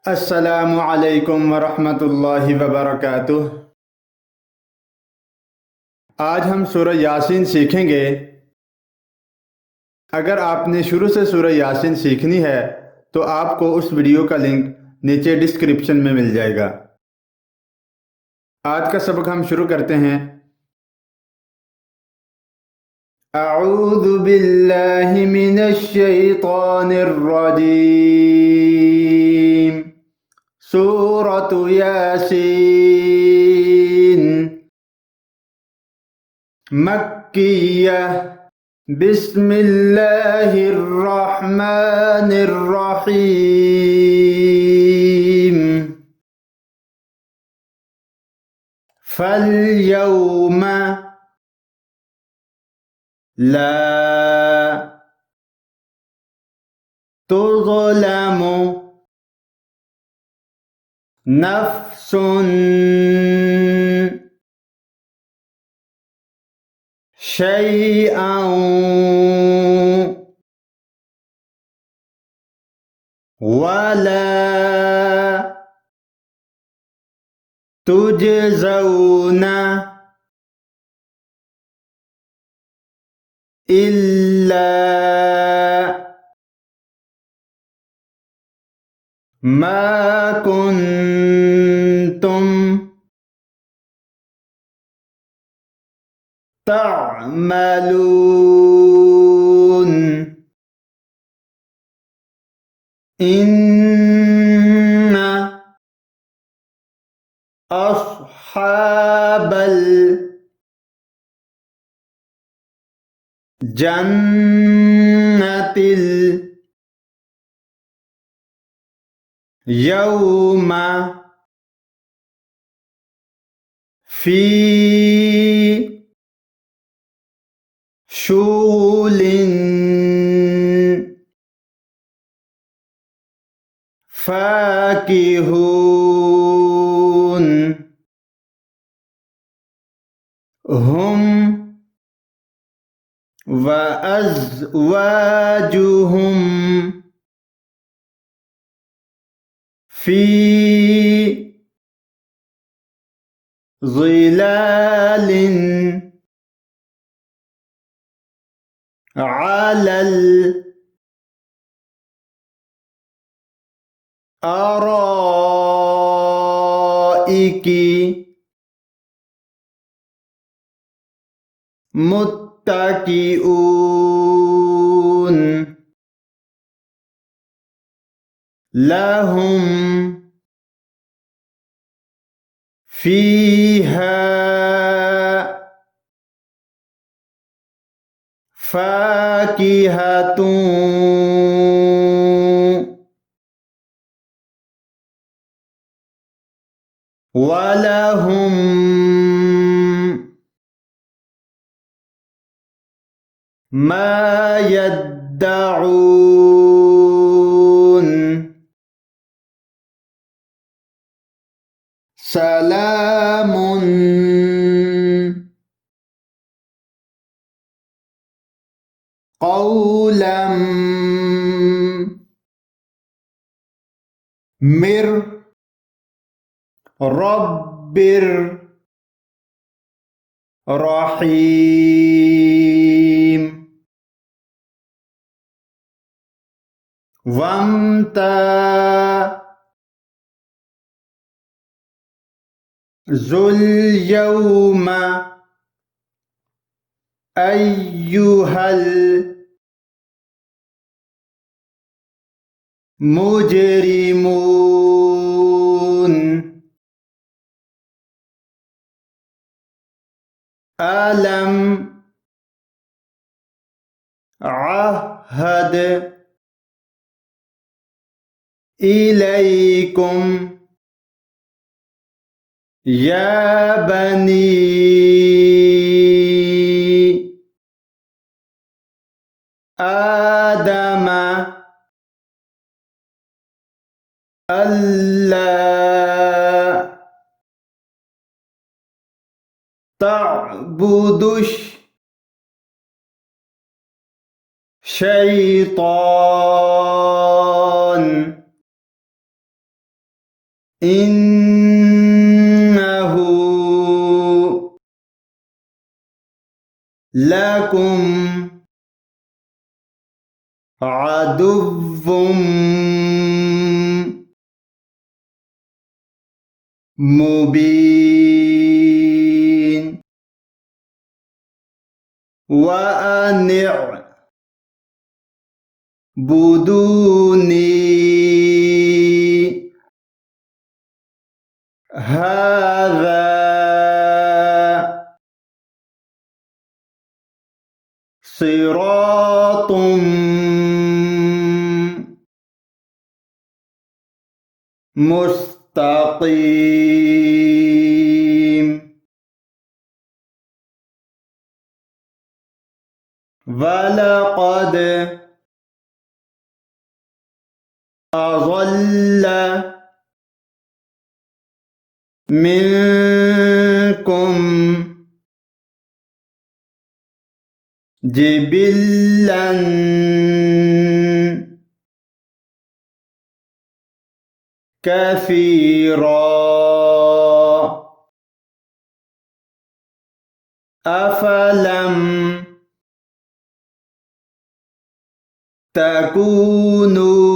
अस्सलामु अलैकुम वरहमतुल्लाहि वबरकातुह। आज हम सूरह यासीन सीखेंगे। अगर आपने शुरू से सूरह यासीन सीखनी है तो आपको उस वीडियो का लिंक नीचे डिस्क्रिप्शन में मिल जाएगा। आज का सबक हम शुरू करते हैं। अऊज़ु बिल्लाहि मिनश शैतानिर रजीम। सूरह यासीन मक्किय्यह। बिस्मिल्लाहिर्रहमानिर्रहीम। फल्यौम ला तुज़लमु नफ्सुन शैअन वला तुजज़ौना इल्ला मा कुन्तुम तअमलून। इन्ना अस्हाबल जन्नतिल यौमा फी शुगुलिन फाकिहून। हुम व अज़वाजुहुम फी ज़िलालिन अलल अराइकी मुत्तकिऊन। लहुम फीहा फाकिहतुन वलहुम मा यद्दऊन। सलामुन क़ौलन मिर रब्बिर रहीम। वम्ताज़ुल यौमा अय्युहल मुजरिमून। अलम अहद इलैकुम या बनी आदम अल्ला तअबुदुश शैतान إنه لكم عدو مبين وأن اعبدوني هذا صراط مستقيم ولقد أضل منكم جبلا كثيرا أفلم تكونوا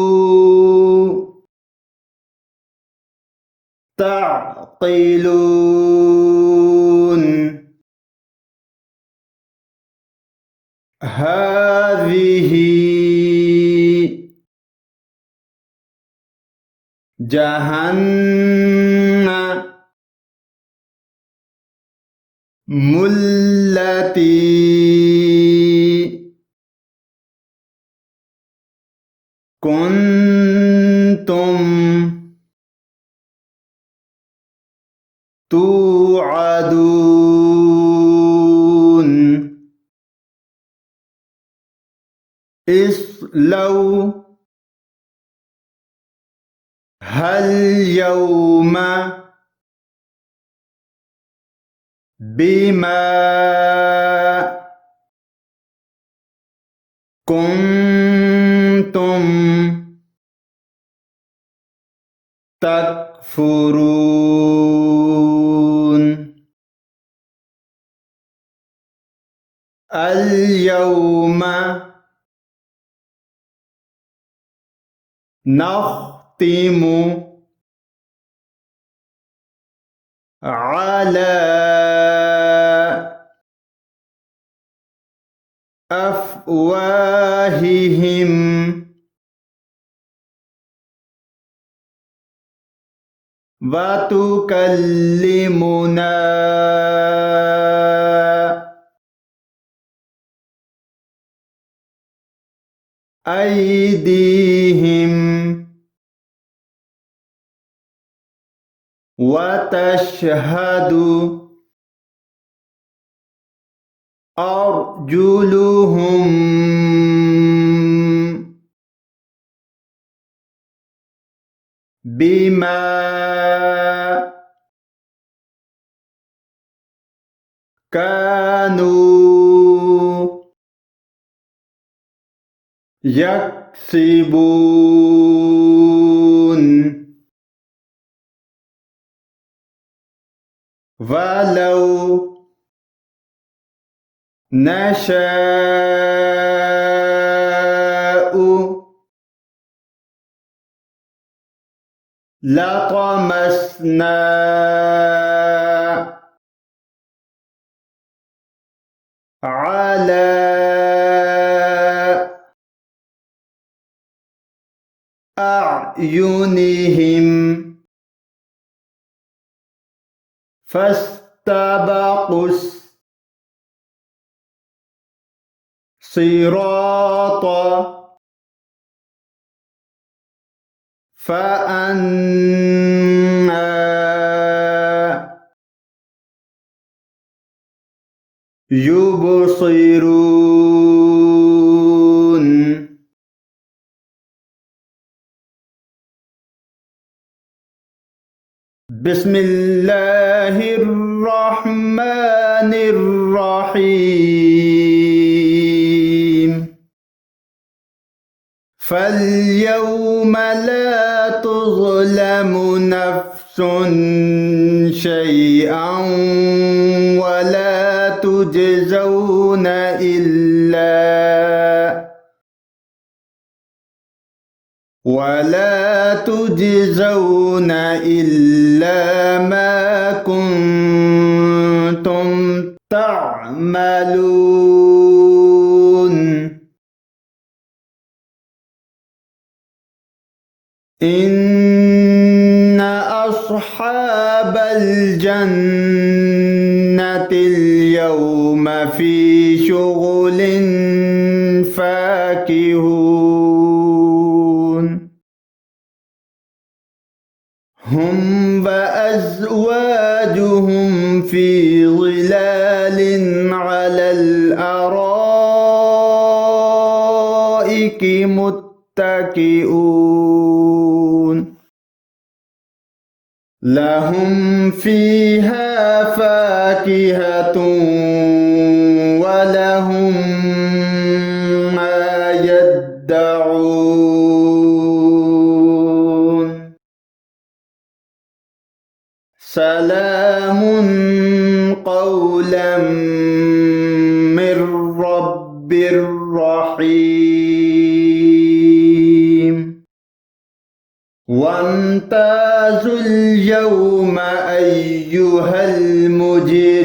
تعقلون هذه جهنم التي كنتم توعدون اصلوها اليوم بما كنتم تكفرون اليوم نختم على أفواههم وتكلمنا أيديهم وتشهد أرجلهم بما كانوا يكسبون ولو نشاء لطمسنا على أعينهم فاستبقوا الصراط فأنى يبصرون بسم الله الرحمن الرحيم فاليوم لا تظلم تظلم نفس شيئا ولا تجزون إلا ما كنتم تعملون إن أصحاب الجنة اليوم في شغل فاكهون هم وأزواجهم في ظلال على الأرائك متكئون لهم فيها فاكهة ولهم ما يدعون سلام قولا من رب رحيم وامتازوا اليوم أيها المجرمون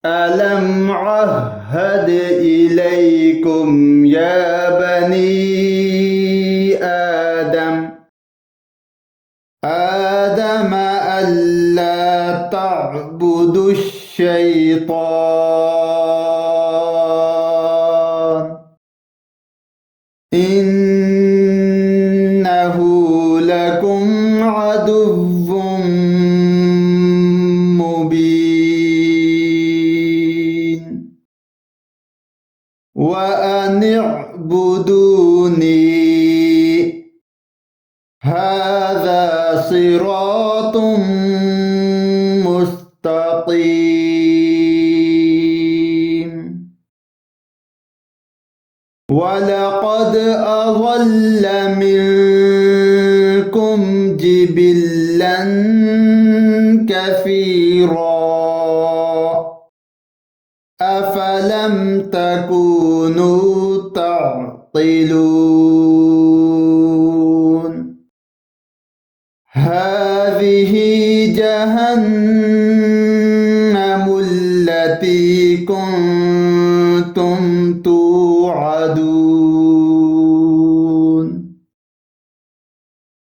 ألم عهد إليكم يا بني آدم ألا تعبدوا الشيطان إنه لكم عدو مبين وأن اعبدوني هذا صراط مستقيم ولقد أضل منكم جبلا كثيرا أفلم تكونوا تعقلون هذه جهنم التي كنتم توعدون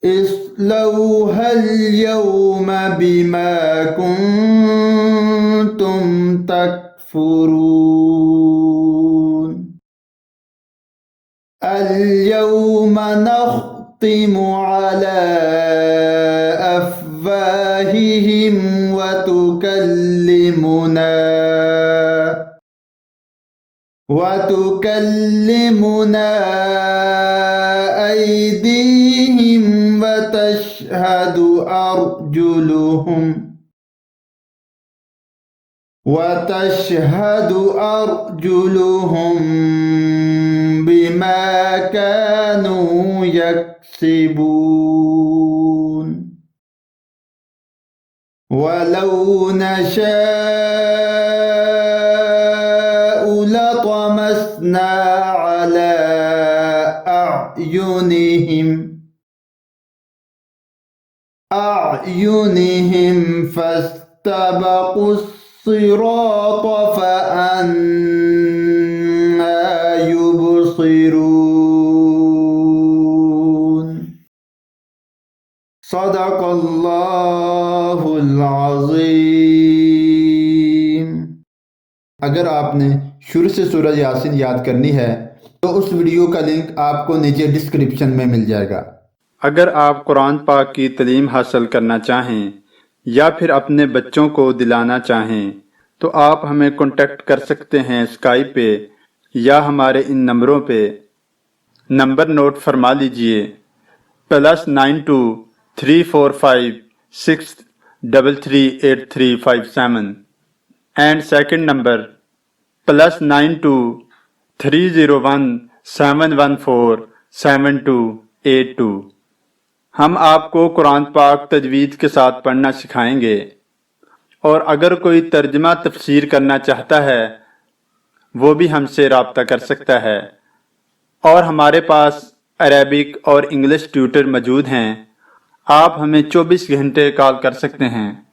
اصلوها اليوم بما كنتم تكفرون اليوم نختم على أفواههم وتكلمنا أيديهم وتشهد أرجلهم بما كانوا يكسبون ولو نشاء لطمسنا على أعينهم فاستبقوا الصراط فأنى يبصرون صدق الله العظीम। अगर आपने शुरू से सूरह यासीन याद करनी है तो उस वीडियो का लिंक आपको नीचे डिस्क्रिप्शन में मिल जाएगा। अगर आप कुरान पाक की तालीम हासिल करना चाहें या फिर अपने बच्चों को दिलाना चाहें तो आप हमें कांटेक्ट कर सकते हैं स्काइप पे या हमारे इन नंबरों पे। नंबर नोट फरमा लीजिए +923456338357 एंड सेकंड नंबर +923017 7147278282। हम आपको कुरान पाक तजवीद के साथ पढ़ना सिखाएंगे, और अगर कोई तर्जमा तफसीर करना चाहता है वो भी हमसे रब्ता कर सकता है। और हमारे पास अरेबिक और इंग्लिश ट्यूटर मौजूद हैं। आप हमें 24 घंटे कॉल कर सकते हैं।